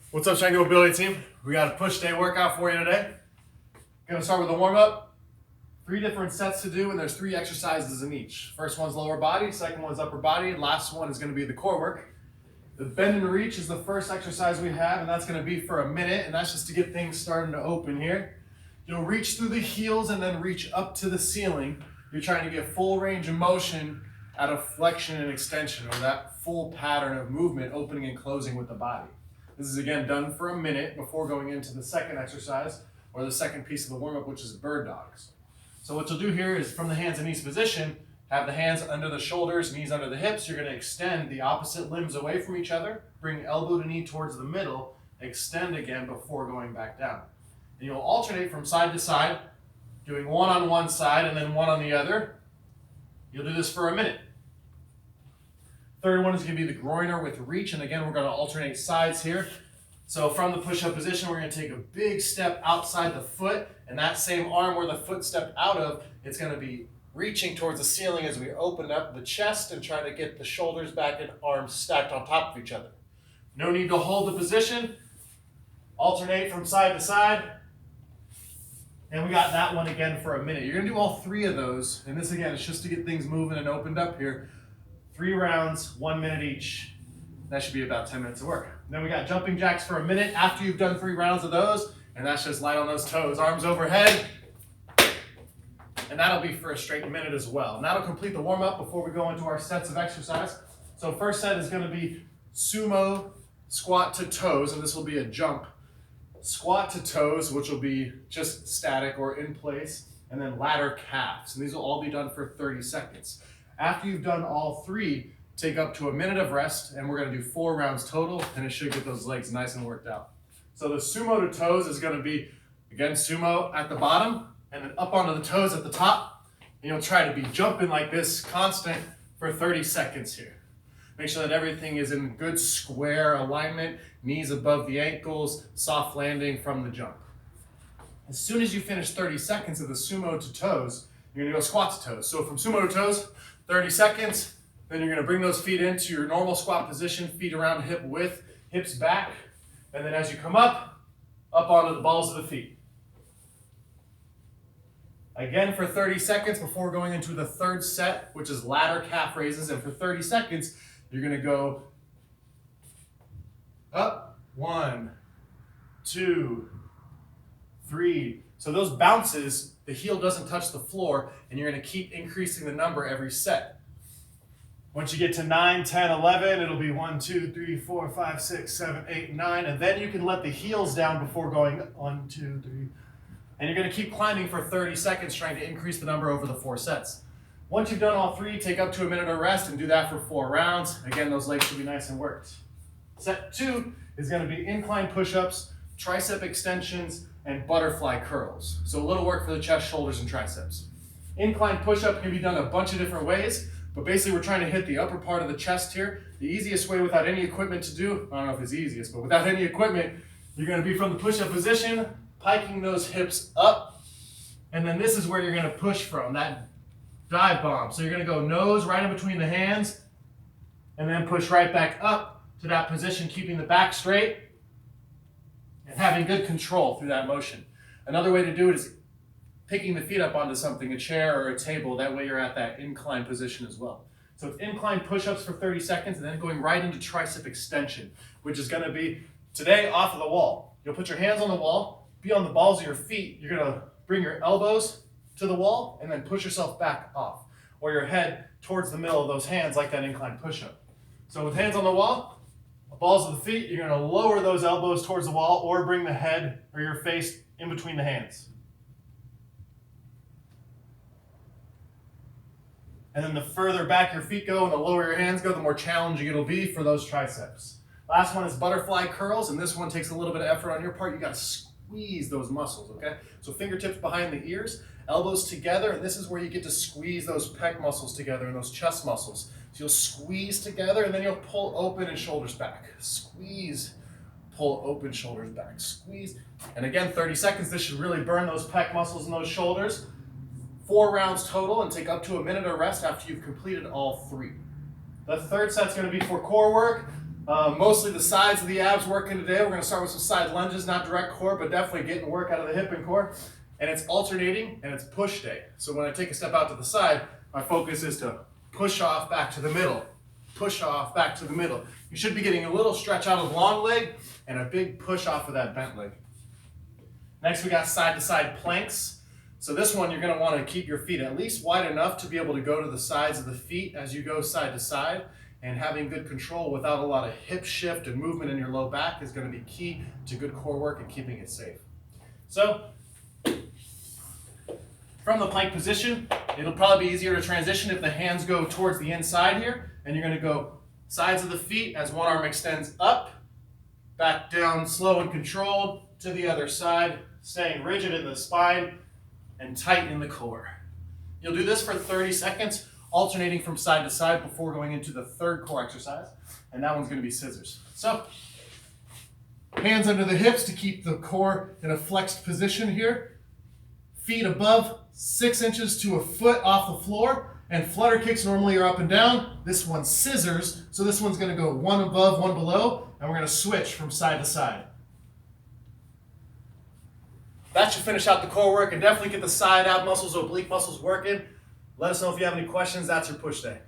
What's up, Strength and Mobility team? We got a push day workout for you today. Gonna start with a warm up. 3 different sets to do, and there's 3 exercises in each. First one's lower body, second one's upper body, last one is gonna be the core work. The bend and reach is the first exercise we have, and that's gonna be for a minute, and that's just to get things starting to open here. You'll reach through the heels and then reach up to the ceiling. You're trying to get full range of motion out of flexion and extension, or that full pattern of movement, opening and closing with the body. This is again done for a minute before going into the second exercise, or the second piece of the warm-up, which is bird dogs. So what you'll do here is, from the hands in knees position, have the hands under the shoulders, knees under the hips. You're going to extend the opposite limbs away from each other, bring elbow to knee towards the middle, extend again before going back down. And you'll alternate from side to side, doing one on one side and then one on the other. You'll do this for a minute. Third one is going to be the groiner with reach, and again we're going to alternate sides here. So from the push-up position, we're going to take a big step outside the foot, and that same arm where the foot stepped out of, it's going to be reaching towards the ceiling as we open up the chest and try to get the shoulders back and arms stacked on top of each other. No need to hold the position. Alternate from side to side. And we got that one again for a minute. You're going to do all 3 of those, and this again is just to get things moving and opened up here. 3 rounds, 1 minute each. That should be about 10 minutes of work. Then we got jumping jacks for a minute after you've done 3 rounds of those, and that's just light on those toes, arms overhead. And that'll be for a straight minute as well. And that'll complete the warm-up before we go into our sets of exercise. So first set is going to be sumo squat to toes, and this will be a jump. Squat to toes, which will be just static or in place, and then ladder calves. And these will all be done for 30 seconds. After you've done all 3, take up to a minute of rest, and we're going to do 4 rounds total, and it should get those legs nice and worked out. So the sumo to toes is going to be, again, sumo at the bottom, and then up onto the toes at the top, and you'll try to be jumping like this constant for 30 seconds here. Make sure that everything is in good square alignment, knees above the ankles, soft landing from the jump. As soon as you finish 30 seconds of the sumo to toes, you're going to go squat to toes. So from sumo to toes, 30 seconds, then you're going to bring those feet into your normal squat position, feet around hip width, hips back, and then as you come up onto the balls of the feet. Again for 30 seconds before going into the third set, which is ladder calf raises, and for 30 seconds, you're going to go up, 1, 2, 3. So those bounces, the heel doesn't touch the floor, and you're going to keep increasing the number every set. Once you get to 9, 10, 11, it'll be 1, 2, 3, 4, 5, 6, 7, 8, 9, and then you can let the heels down before going 1, 2, 3. And you're going to keep climbing for 30 seconds, trying to increase the number over the 4 sets. Once you've done all 3, take up to a minute of rest and do that for 4 rounds. Again, those legs should be nice and worked. Set 2 is going to be incline push-ups, tricep extensions, and butterfly curls. So a little work for the chest, shoulders, and triceps. Incline push-up can be done a bunch of different ways, but basically we're trying to hit the upper part of the chest here. The easiest way without any equipment to do, I don't know if it's easiest, but without any equipment, you're going to be from the push-up position, piking those hips up, and then this is where you're going to push from, that dive bomb. So you're going to go nose right in between the hands, and then push right back up to that position, keeping the back straight, and having good control through that motion. Another way to do it is picking the feet up onto something, a chair or a table. That way you're at that incline position as well. So it's incline push-ups for 30 seconds, and then going right into tricep extension, which is going to be, today, off of the wall. You'll put your hands on the wall, be on the balls of your feet. You're going to bring your elbows to the wall, and then push yourself back off, or your head towards the middle of those hands like that incline push-up. So with hands on the wall, balls of the feet, you're going to lower those elbows towards the wall, or bring the head or your face in between the hands. And then the further back your feet go and the lower your hands go, the more challenging it'll be for those triceps. Last one is butterfly curls, and this one takes a little bit of effort on your part. You got to squeeze those muscles, okay? So fingertips behind the ears, elbows together, and this is where you get to squeeze those pec muscles together and those chest muscles. So you'll squeeze together, and then you'll pull open and shoulders back. Squeeze, pull open, shoulders back. Squeeze. And again, 30 seconds. This should really burn those pec muscles and those shoulders. 4 rounds total, and take up to a minute of rest after you've completed all 3. The third set's going to be for core work. Mostly the sides of the abs working today. We're going to start with some side lunges, not direct core, but definitely getting work out of the hip and core. And it's alternating and it's push day. So when I take a step out to the side, my focus is to push off back to the middle, push off back to the middle. You should be getting a little stretch out of the long leg and a big push off of that bent leg. Next, we got side to side planks. So this one, you're going to want to keep your feet at least wide enough to be able to go to the sides of the feet as you go side to side. And having good control without a lot of hip shift and movement in your low back is going to be key to good core work and keeping it safe. So, from the plank position, it'll probably be easier to transition if the hands go towards the inside here. And you're going to go sides of the feet as one arm extends up, back down slow and controlled to the other side, staying rigid in the spine and tight in the core. You'll do this for 30 seconds. Alternating from side to side before going into the third core exercise, and that one's going to be scissors. So, hands under the hips to keep the core in a flexed position here. Feet above 6 inches to a foot off the floor, and flutter kicks normally are up and down. This one's scissors, so this one's going to go one above, one below, and we're going to switch from side to side. That should finish out the core work and definitely get the side ab muscles, oblique muscles working. Let us know if you have any questions. That's your push day.